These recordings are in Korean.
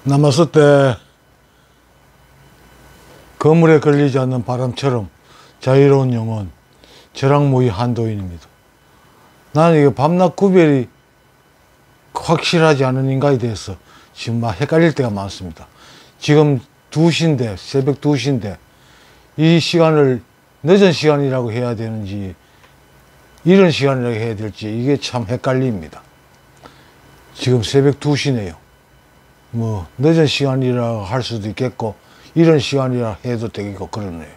남았을 때 거물에 걸리지 않는 바람처럼 자유로운 영혼, 저랑무의 한도인입니다. 나는 이거 밤낮 구별이 확실하지 않은 인간이 돼서 지금 막 헷갈릴 때가 많습니다. 지금 2시인데, 새벽 2시인데, 이 시간을 늦은 시간이라고 해야 되는지, 이른 시간이라고 해야 될지, 이게 참 헷갈립니다. 지금 새벽 2시네요. 뭐, 늦은 시간이라 할 수도 있겠고, 이른 시간이라 해도 되겠고, 그러네요.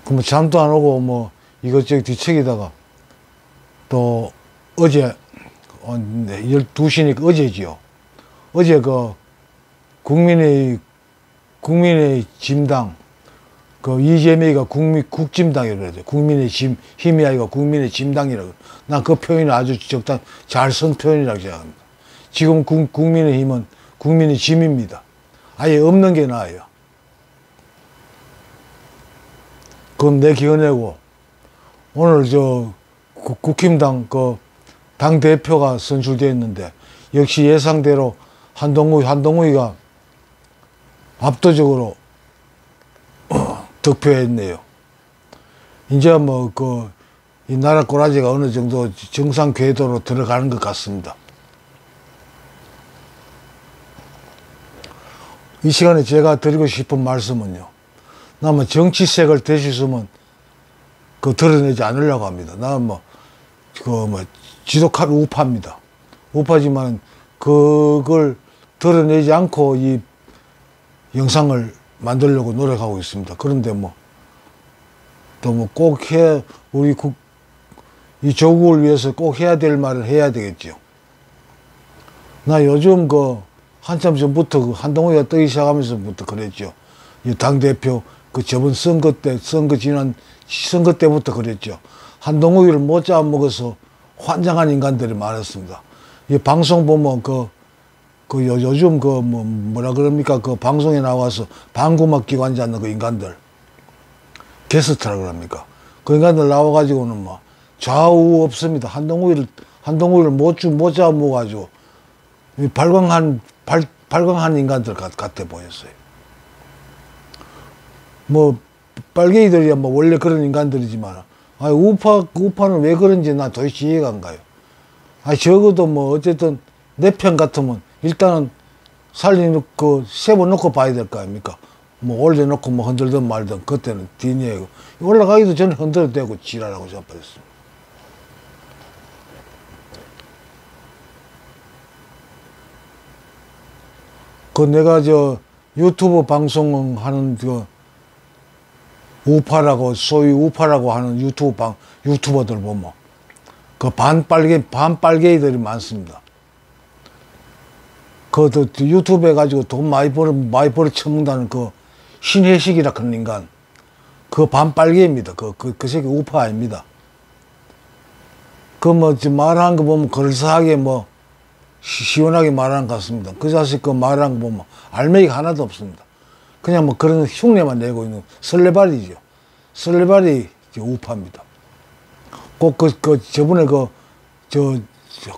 그럼 잠도 안 오고, 뭐, 이것저것 뒤척이다가, 또, 어제, 12시니까 어제지요. 어제 국민의 짐당, 이재명이가 국짐당이라고 그러죠. 국민의 힘이 아니고 국민의 짐당이라고. 난 그 표현이 아주 잘 쓴 표현이라고 생각합니다. 지금 국민의 힘은 국민의 짐입니다. 아예 없는 게 나아요. 그건 내 기어내고, 오늘 국힘당 당대표가 선출되어 있는데, 역시 예상대로 한동훈이가 압도적으로 득표했네요. 이제 이 나라 꼬라지가 어느 정도 정상 궤도로 들어가는 것 같습니다. 이 시간에 제가 드리고 싶은 말씀은요. 나는 정치색을 대실수면 드러내지 않으려고 합니다. 나는 지독한 우파입니다. 우파지만 그걸 드러내지 않고 이 영상을 만들려고 노력하고 있습니다. 그런데 꼭 이 조국을 위해서 꼭 해야 될 말을 해야 되겠죠. 나 요즘 한참 전부터 한동훈이가 뜨기 시작하면서부터 그랬죠. 이 당대표 저번 선거 때부터 그랬죠. 한동훈이를 못 잡아먹어서 환장한 인간들이 많았습니다. 이 방송 보면 요즘 뭐라 그럽니까? 방송에 나와서 방구막 끼고 앉아있는 그 인간들. 게스트라 그럽니까? 그 인간들 나와가지고는 좌우 없습니다. 한동훈이를 못 잡아먹어가지고 발광한 인간들 같아 보였어요. 빨갱이들이야 원래 그런 인간들이지만, 우파는 왜 그런지 나 도대체 이해가 안 가요. 적어도 어쨌든 내 편 같으면 일단은 살려놓고 세워놓고 봐야 될 거 아닙니까? 올려놓고 흔들든 말든 그때는 뒷이야기고, 올라가기도 전에 흔들어도 되고 지랄하고 자빠졌습니다. 내가 유튜브 방송하는 소위 우파라고 하는 유튜버들 보면 반빨갱이들이 많습니다. 유튜브 해가지고 돈 많이 벌어 처먹는다는 신혜식이라 그런 인간. 반빨갱이입니다. 그 새끼 우파 아닙니다. 말하는 거 보면 그럴싸하게 시원하게 말하는 것 같습니다. 그 자식 말하는 거 보면 알맹이가 하나도 없습니다. 그냥 그런 흉내만 내고 있는 설레발이죠. 설레발이 우파입니다. 저번에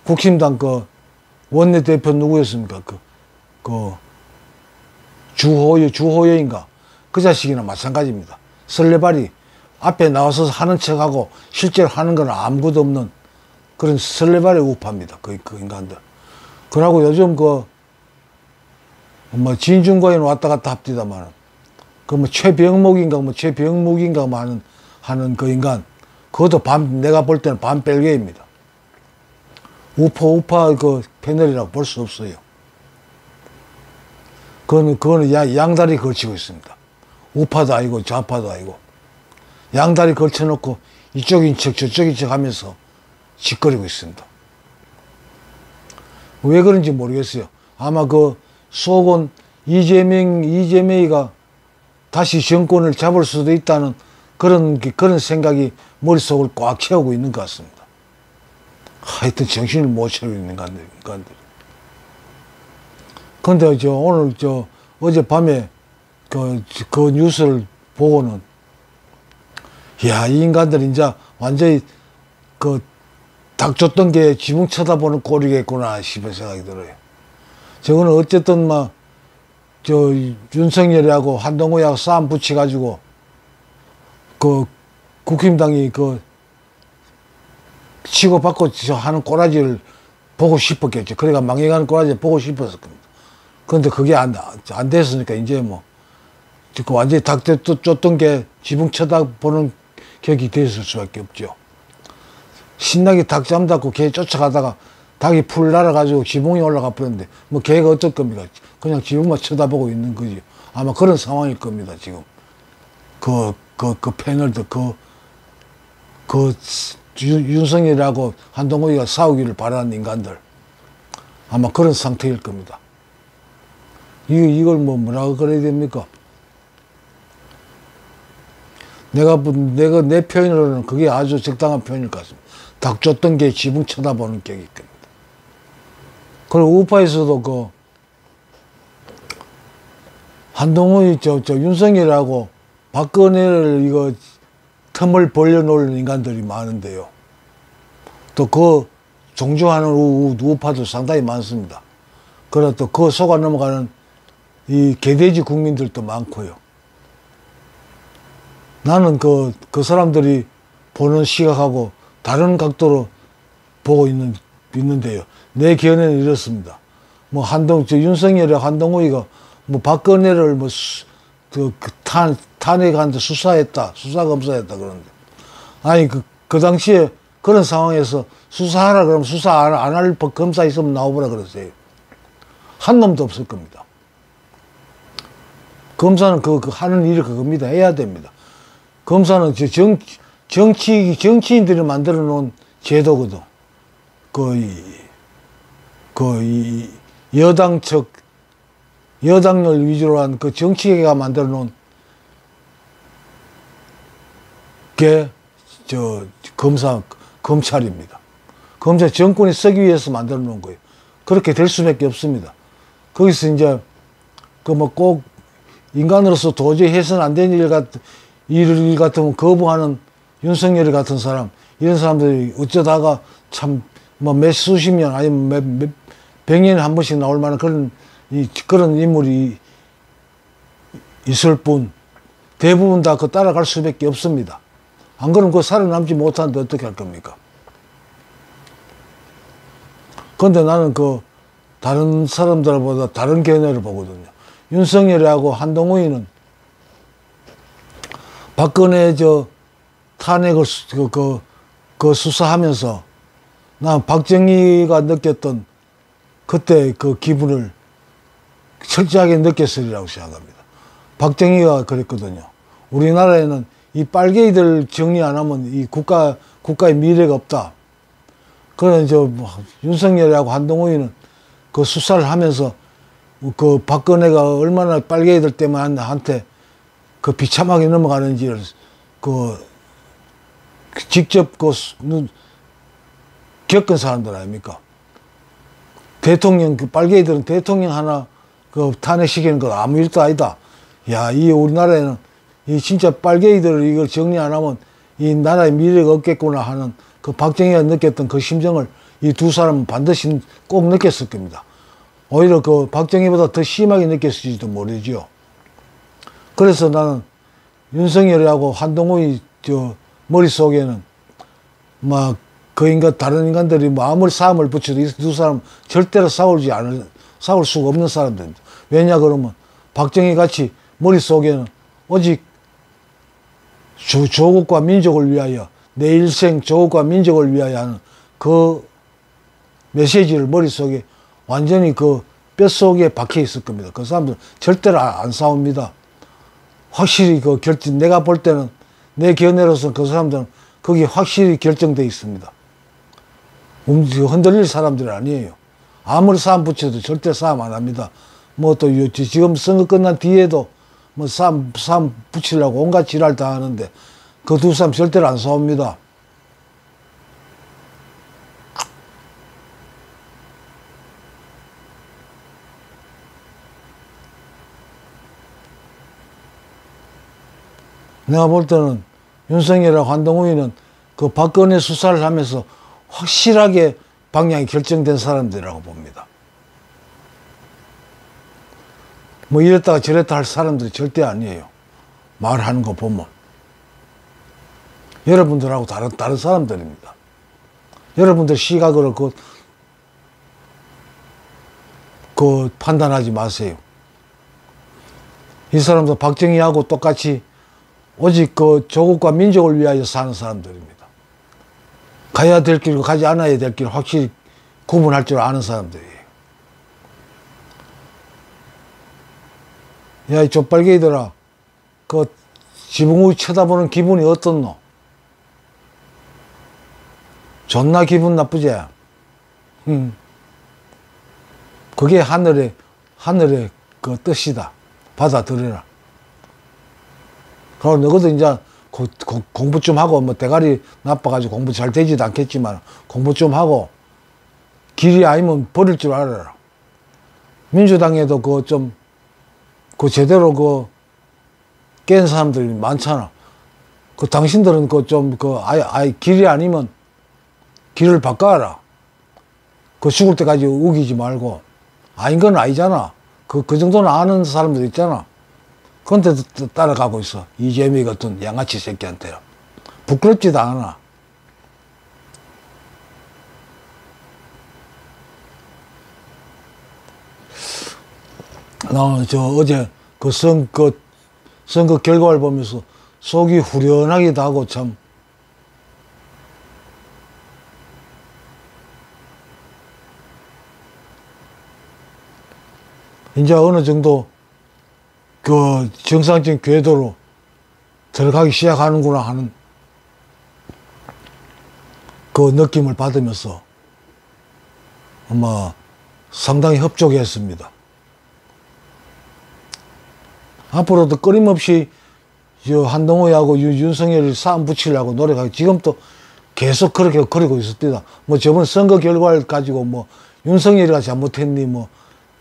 국힘당 원내대표 누구였습니까? 주호여인가? 그 자식이나 마찬가지입니다. 설레발이 앞에 나와서 하는 척하고 실제로 하는 건 아무것도 없는 그런 설레발의 우파입니다. 그 인간들. 그러고 요즘 진중권에 왔다 갔다 합디다만, 최병목인가 하는 그 인간, 그것도 내가 볼 때는 반뺄개입니다. 우파 패널이라고 볼 수 없어요. 그거는 양다리 걸치고 있습니다. 우파도 아니고 좌파도 아니고. 양다리 걸쳐놓고 이쪽인 척 저쪽인 척 하면서 짓거리고 있습니다. 왜 그런지 모르겠어요. 아마 속은 이재명이가 다시 정권을 잡을 수도 있다는 그런 생각이 머릿속을 꽉 채우고 있는 것 같습니다. 하여튼 정신을 못 차리고 있는 인간들. 근데 오늘 어젯밤에 그 뉴스를 보고는, 이 인간들 이제 완전히 닭 줬던 게 지붕 쳐다보는 꼴이겠구나 싶은 생각이 들어요. 저거는 어쨌든 막, 윤석열이하고 한동훈이하고 싸움 붙여가지고, 국힘당이 치고받고 하는 꼬라지를 보고 싶었겠죠. 그러니까 망해가는 꼬라지를 보고 싶었을 겁니다. 그런데 그게 안 됐으니까, 이제 뭐, 완전히 닭 쫓던 게 지붕 쳐다보는 격이 됐을 수밖에 없죠. 신나게 닭 잠잡고 개 쫓아가다가 닭이 풀 날아가지고 지붕이 올라가 버렸는데, 뭐 개가 어쩔 겁니까? 그냥 지붕만 쳐다보고 있는 거지. 아마 그런 상황일 겁니다, 지금. 패널들, 윤석열이라고 한동훈이가 싸우기를 바라는 인간들. 아마 그런 상태일 겁니다. 이걸 뭐라고 그래야 됩니까? 내 표현으로는 그게 아주 적당한 표현일 것 같습니다. 닭 쫓던 게 지붕 쳐다보는 격일 겁니다. 그리고 우파에서도 한동훈이 윤석열하고 박근혜를 틈을 벌려놓는 인간들이 많은데요. 또 존중하는 우파도 상당히 많습니다. 그러나 또 속아 넘어가는 이 개돼지 국민들도 많고요. 나는 그 사람들이 보는 시각하고 다른 각도로 보고 있는데요. 내 견해는 이렇습니다. 윤석열이랑 한동훈이가 박근혜를 탄핵하는데 수사검사했다 그러는데. 아니, 그 당시에 그런 상황에서 수사하라 그러면 수사 안 할 검사 있으면 나오보라 그러세요. 한 놈도 없을 겁니다. 검사는 하는 일이 그겁니다. 해야 됩니다. 검사는 정치인들이 만들어 놓은 제도거든. 여당을 위주로 한 정치계가 만들어 놓은 게, 검찰입니다. 검찰 정권이 쓰기 위해서 만들어 놓은 거예요. 그렇게 될 수밖에 없습니다. 거기서 이제, 꼭, 인간으로서 도저히 해서는 안 되는 일 같으면 거부하는 윤석열 같은 사람, 이런 사람들이 어쩌다가 몇 수십 년, 아니면 몇 백년에 한 번씩 나올 만한 그런 인물이 있을 뿐, 대부분 다 따라갈 수밖에 없습니다. 안 그러면 살아남지 못하는데 어떻게 할 겁니까? 그런데 나는 다른 사람들보다 다른 견해를 보거든요. 윤석열하고 한동훈이는 박근혜 탄핵을 수사하면서 난 박정희가 느꼈던 그때 그 기분을 철저하게 느꼈으리라고 생각합니다. 박정희가 그랬거든요. 우리나라에는 이 빨갱이들 정리 안 하면 이 국가의 미래가 없다. 그래, 윤석열하고 한동훈이는 수사를 하면서 박근혜가 얼마나 빨갱이들 때문에 한테 비참하게 넘어가는지를 직접 겪은 사람들 아닙니까? 빨갱이들은 대통령 하나 탄핵시키는 거 아무 일도 아니다. 야, 이 우리나라에는 이 진짜 빨갱이들을 이걸 정리 안 하면 이 나라의 미래가 없겠구나 하는 박정희가 느꼈던 그 심정을 이 두 사람은 반드시 꼭 느꼈을 겁니다. 오히려 박정희보다 더 심하게 느꼈을지도 모르죠. 그래서 나는 윤석열하고 한동훈이 머릿속에는 다른 인간들이 아무리 싸움을 붙여도 이 두 사람 절대로 싸울 수가 없는 사람들입니다. 왜냐 그러면 박정희 같이 머릿속에는 오직 조국과 민족을 위하여, 내 일생 조국과 민족을 위하여 하는 그 메시지를 머릿속에 완전히 뼛속에 박혀 있을 겁니다. 그 사람들은 절대로 안 싸웁니다. 확실히 내가 볼 때는, 내 견해로서는 그 사람들은 거기 확실히 결정되어 있습니다. 흔들릴 사람들이 아니에요. 아무리 싸움 붙여도 절대 싸움 안 합니다. 지금 선거 끝난 뒤에도 싸움 붙이려고 온갖 지랄 다 하는데, 그 두 사람 절대로 안 싸웁니다. 내가 볼 때는 윤석열하고 한동훈이는 박근혜 수사를 하면서 확실하게 방향이 결정된 사람들이라고 봅니다. 뭐 이랬다가 저랬다 할 사람들이 절대 아니에요. 말하는 거 보면. 여러분들하고 다른 사람들입니다. 여러분들 시각으로 그 판단하지 마세요. 이 사람도 박정희하고 똑같이 오직 그 조국과 민족을 위하여 사는 사람들입니다. 가야 될 길과 가지 않아야 될 길 확실히 구분할 줄 아는 사람들이에요. 야, 이 족발개이들아, 그 지붕 위 쳐다보는 기분이 어떻노? 존나 기분 나쁘지? 그게 하늘의 그 뜻이다. 받아들여라. 그럼 너희도 이제 공부 좀 하고, 뭐 대가리 나빠가지고 공부 잘 되지도 않겠지만, 공부 좀 하고, 길이 아니면 버릴 줄 알아라. 민주당에도 그 제대로 깬 사람들이 많잖아. 당신들은 아예 길이 아니면 길을 바꿔라. 죽을 때까지 우기지 말고. 아닌 건 아니잖아. 그 정도는 아는 사람들 있잖아. 그런데도 따라가고 있어. 이재미 같은 양아치 새끼한테는. 부끄럽지도 않아. 나 어제 선거 결과를 보면서 속이 후련하기도 하고 참. 이제 어느 정도 정상적인 궤도로 들어가기 시작하는구나 하는 그 느낌을 받으면서 아마 상당히 흡족했습니다. 앞으로도 끊임없이 한동훈하고 윤석열을 싸움 붙이려고 노력하고 지금도 계속 그렇게 그리고 있습니다. 뭐 저번 선거 결과를 가지고 뭐 윤석열이가 잘못했니, 뭐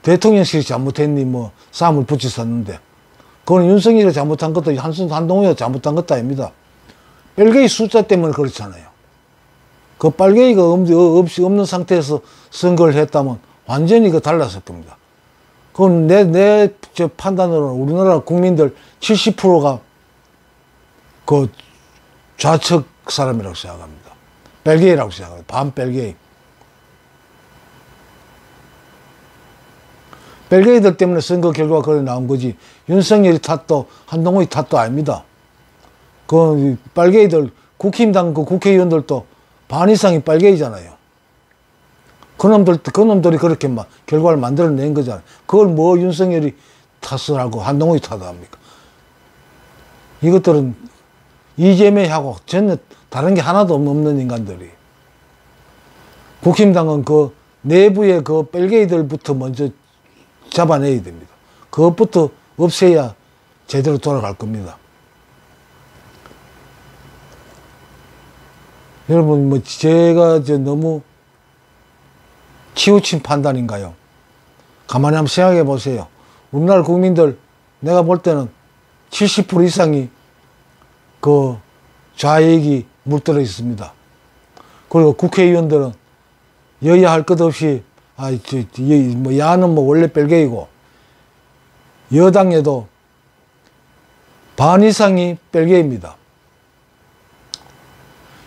대통령실이 잘못했니, 뭐 싸움을 붙였었는데, 그건 윤석열이 잘못한 것도 한동훈이가 잘못한 것도 아닙니다. 빨갱이 숫자 때문에 그렇잖아요. 그 빨갱이가 없는 상태에서 선거를 했다면 완전히 달랐을 겁니다. 그건 내 판단으로는 우리나라 국민들 70%가 좌측 사람이라고 생각합니다. 빨갱이라고 생각합니다. 반빨갱이. 빨갱이들 때문에 선거 결과가 그래 나온 거지, 윤석열이 탓도 한동훈이 탓도 아닙니다. 빨갱이들, 국힘당 국회의원들도 반 이상이 빨갱이잖아요. 그놈들이 그렇게 막 결과를 만들어낸 거잖아요. 그걸 뭐 윤석열이 탓을 하고 한동훈이 탓을 합니까? 이것들은 이재명하고 전혀 다른 게 하나도 없는 인간들이. 국힘당은 내부의 빨갱이들부터 먼저 잡아내야 됩니다. 그것부터 없애야 제대로 돌아갈 겁니다. 여러분, 뭐 제가 너무 치우친 판단인가요? 가만히 한번 생각해 보세요. 우리나라 국민들, 내가 볼 때는 70% 이상이 좌익이 물들어 있습니다. 그리고 국회의원들은 여야 할 것 없이, 야는 뭐 원래 빨갱이고, 여당에도 반 이상이 빨갱이입니다.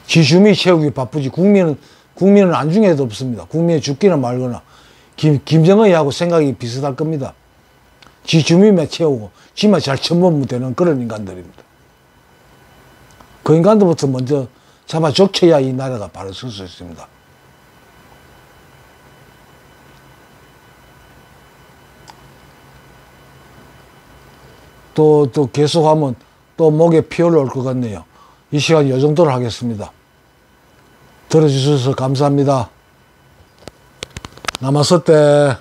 지주미 채우기 바쁘지 국민은 안중에도 없습니다. 국민이 죽기나 말거나. 김정은이하고 생각이 비슷할 겁니다. 지 주민만 채우고 지만 잘 처먹으면 되는 그런 인간들입니다. 그 인간들부터 먼저 잡아 족쳐야 이 나라가 바로 설 수 있습니다. 또 계속하면 또 목에 피 올라올 것 같네요. 이 시간 이 정도로 하겠습니다. 들어주셔서 감사합니다. 남았을 때